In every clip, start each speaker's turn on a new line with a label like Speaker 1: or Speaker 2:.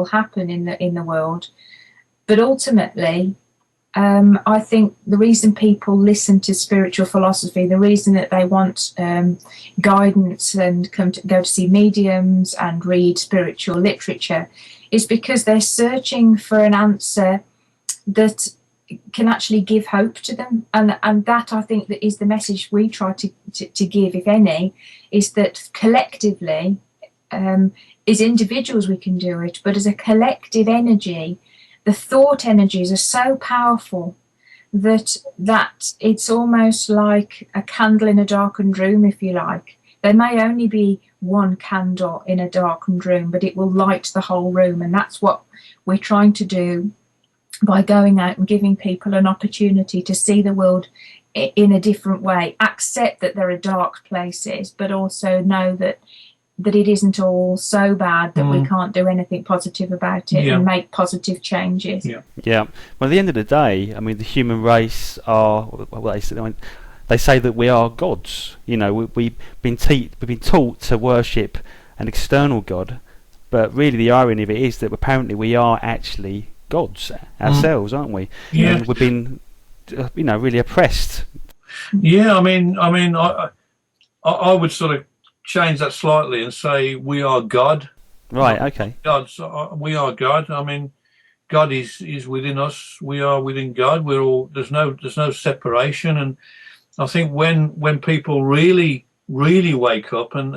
Speaker 1: happen in the world. But ultimately, I think the reason people listen to spiritual philosophy, the reason that they want guidance and go to see mediums and read spiritual literature, is because they're searching for an answer that can actually give hope to them. And that, I think, that is the message we try to give, if any, is that collectively, as individuals we can do it, but as a collective energy, the thought energies are so powerful that it's almost like a candle in a darkened room, if you like. There may only be one candle in a darkened room, but it will light the whole room. And that's what we're trying to do by going out and giving people an opportunity to see the world in a different way, accept that there are dark places, but also know that it isn't all so bad that we can't do anything positive about it and make positive changes.
Speaker 2: Yeah. Well, at the end of the day, I mean, the human race are, well, they say that we are gods. You know, we've been taught to worship an external god, but really the irony of it is that apparently we are actually gods ourselves, aren't we?
Speaker 3: Yeah.
Speaker 2: And we've been, really oppressed.
Speaker 3: Yeah, I mean, I would sort of change that slightly and say we are God.
Speaker 2: Right. Okay.
Speaker 3: We are God. I mean, God is within us. We are within God. We're all. There's no separation. And I think when people really wake up, and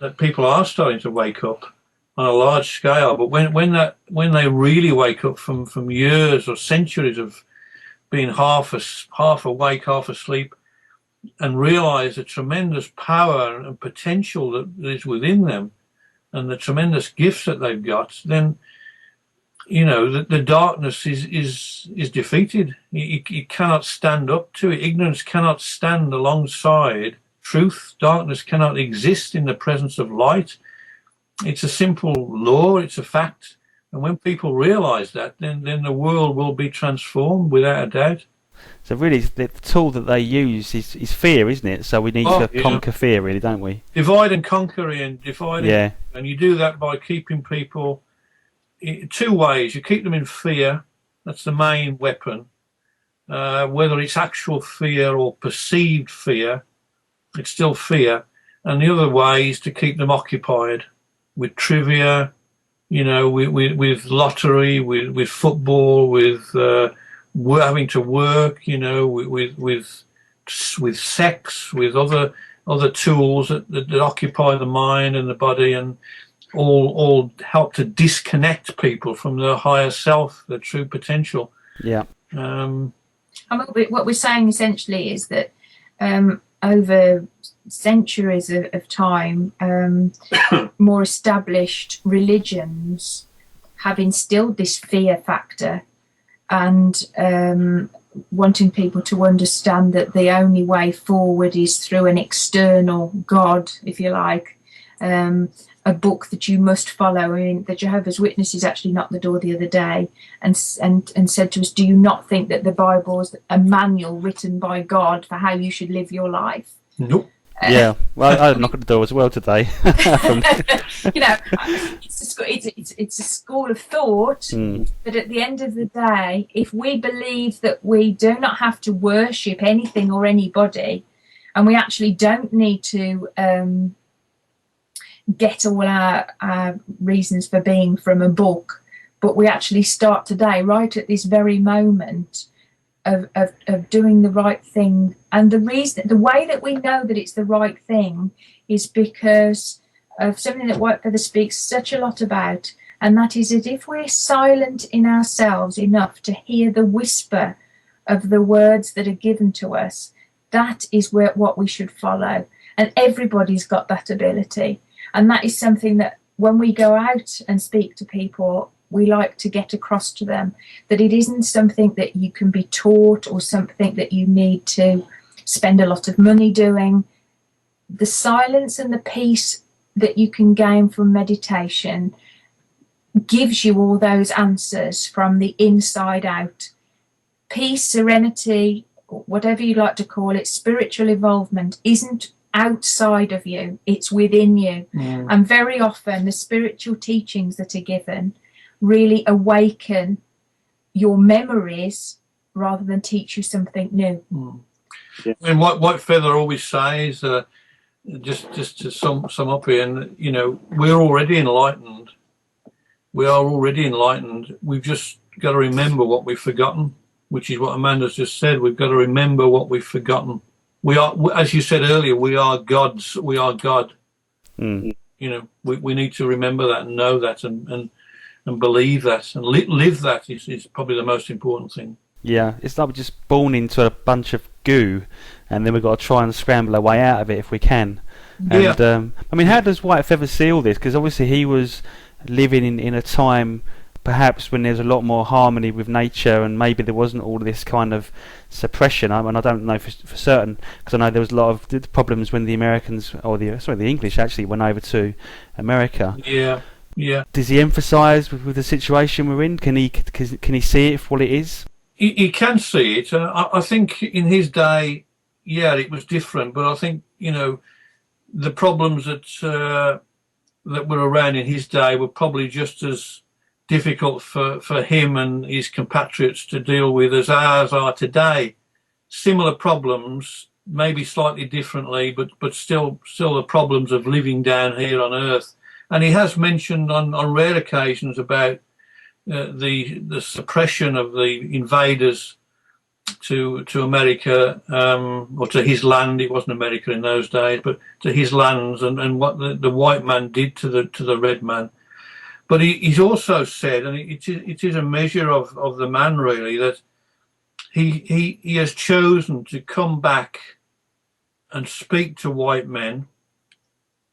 Speaker 3: that people are starting to wake up on a large scale, but when they really wake up from years or centuries of being half awake, half asleep, and realize the tremendous power and potential that is within them, and the tremendous gifts that they've got, then the darkness is defeated. You cannot stand up to it. Ignorance cannot stand alongside truth. Darkness cannot exist in the presence of light. It's a simple law. It's a fact. And when people realize that, then the world will be transformed without a doubt.
Speaker 2: So really, the tool that they use is fear, isn't it? So we need to conquer fear, really, don't we?
Speaker 3: Divide and conquer, and divide.
Speaker 2: Yeah.
Speaker 3: And you do that by keeping people in two ways. You keep them in fear. That's the main weapon. Whether it's actual fear or perceived fear, it's still fear. And the other way is to keep them occupied with trivia, with lottery, with football, with having to work, with sex, with other tools that occupy the mind and the body, and all help to disconnect people from their higher self, their true potential.
Speaker 2: Yeah.
Speaker 1: What we're saying essentially is that over centuries of time, more established religions have instilled this fear factor, and wanting people to understand that the only way forward is through an external God, if you like, a book that you must follow. I mean, the Jehovah's Witnesses actually knocked the door the other day and said to us, do you not think that the Bible is a manual written by God for how you should live your life?
Speaker 3: Nope.
Speaker 2: Yeah, well, I knocked at the door as well today.
Speaker 1: It's a school of thought, but at the end of the day, if we believe that we do not have to worship anything or anybody, and we actually don't need to get all our reasons for being from a book, but we actually start today, right at this very moment, of doing the right thing. And the way that we know that it's the right thing is because of something that White Feather speaks such a lot about, and that is that if we're silent in ourselves enough to hear the whisper of the words that are given to us, that is what we should follow. And everybody's got that ability. And that is something that when we go out and speak to people, we like to get across to them, that it isn't something that you can be taught or something that you need to spend a lot of money doing. The silence and the peace that you can gain from meditation gives you all those answers from the inside out. Peace, serenity, whatever you like to call it, spiritual involvement isn't outside of you, it's within you. And very often the spiritual teachings that are given really awaken your memories rather than teach you something new.
Speaker 3: Yeah. And what White Feather always says, just to sum up here, and you know, we're already enlightened. We are already enlightened. We've just got to remember what we've forgotten, which is what Amanda's just said. We've got to remember what we've forgotten. We are, as you said earlier, we are gods. We are God. You know, we need to remember that and know that and believe that and live that is probably the most important thing.
Speaker 2: Yeah, it's like we're just born into a bunch of goo, and then we've got to try and scramble our way out of it if we can.
Speaker 3: Yeah.
Speaker 2: And I mean, how does White Feather see all this? Because obviously he was living in a time perhaps when there's a lot more harmony with nature, and maybe there wasn't all this kind of suppression. I mean, I don't know for certain, because I know there was a lot of problems when the Americans, or the English actually went over to America.
Speaker 3: Yeah. Yeah.
Speaker 2: Does he emphasise with the situation we're in? Can he see it for what it is?
Speaker 3: He can see it. I think in his day, yeah, it was different. But I think, you know, the problems that were around in his day were probably just as difficult for him and his compatriots to deal with as ours are today. Similar problems, maybe slightly differently, but still the problems of living down here on Earth. And he has mentioned on rare occasions about the suppression of the invaders to America, or to his land. It wasn't America in those days, but to his lands, and what the white man did to the red man. But he's also said, and it is a measure of the man really, that he has chosen to come back and speak to white men,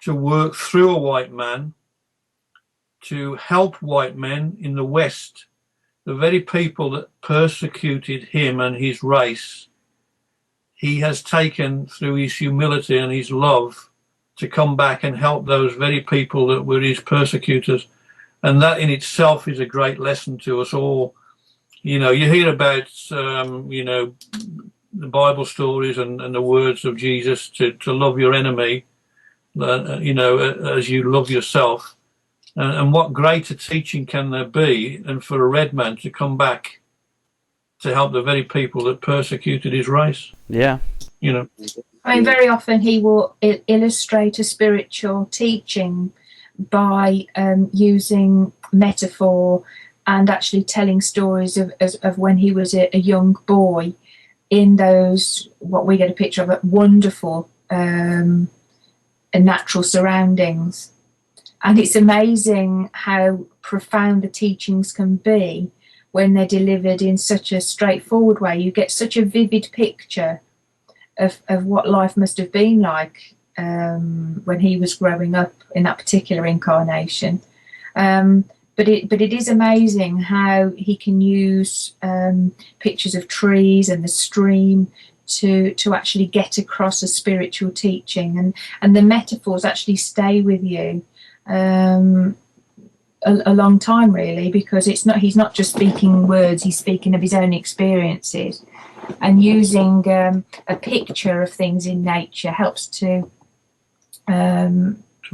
Speaker 3: to work through a white man, to help white men in the West, the very people that persecuted him and his race. He has taken through his humility and his love to come back and help those very people that were his persecutors. And that in itself is a great lesson to us all. You know, you hear about, you know, the Bible stories and the words of Jesus to love your enemy, you know, as you love yourself. And what greater teaching can there be than for a red man to come back to help the very people that persecuted his race?
Speaker 2: Yeah.
Speaker 3: You know.
Speaker 1: I mean, very often he will illustrate a spiritual teaching by using metaphor and actually telling stories of when he was a young boy in those, what we get a picture of, wonderful natural surroundings. And it's amazing how profound the teachings can be when they're delivered in such a straightforward way. You get such a vivid picture of what life must have been like when he was growing up in that particular incarnation. But it is amazing how he can use pictures of trees and the stream to actually get across a spiritual teaching, and the metaphors actually stay with you a long time, really, because he's not just speaking words, he's speaking of his own experiences, and using a picture of things in nature helps to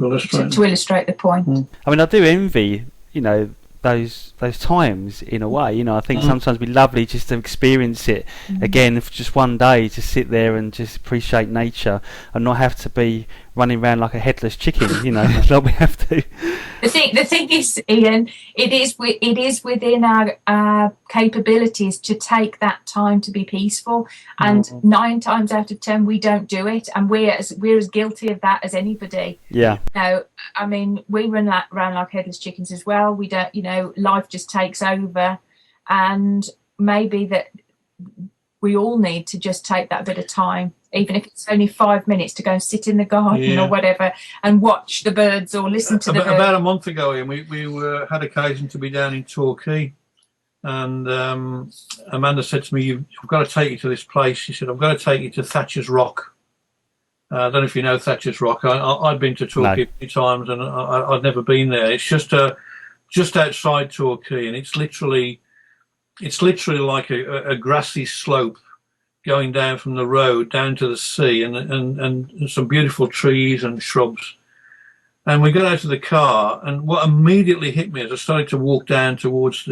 Speaker 1: illustrate the point.
Speaker 2: I mean, I do envy, you know, those times in a way. You know, I think sometimes it'd be lovely just to experience it again for just one day, to sit there and just appreciate nature and not have to be running around like a headless chicken, you know, like we have to.
Speaker 1: The thing is, Ian, it is within our capabilities to take that time to be peaceful, and 9 times out of 10 we don't do it, and we're as guilty of that as anybody.
Speaker 2: Yeah.
Speaker 1: No, I mean, we run around like headless chickens as well. We don't, you know, life just takes over, and maybe that we all need to just take that bit of time, even if it's only 5 minutes, to go and sit in the garden or whatever and watch the birds or listen to the birds.
Speaker 3: About a month ago, Ian, we had occasion to be down in Torquay, and Amanda said to me, "I've got to take you to this place." She said, "I've got to take you to Thatcher's Rock." I don't know if you know Thatcher's Rock. I'd been to Torquay a few times, and I'd never been there. It's just outside Torquay, and it's literally like a grassy slope going down from the road down to the sea, and some beautiful trees and shrubs. And we got out of the car, and what immediately hit me as I started to walk down towards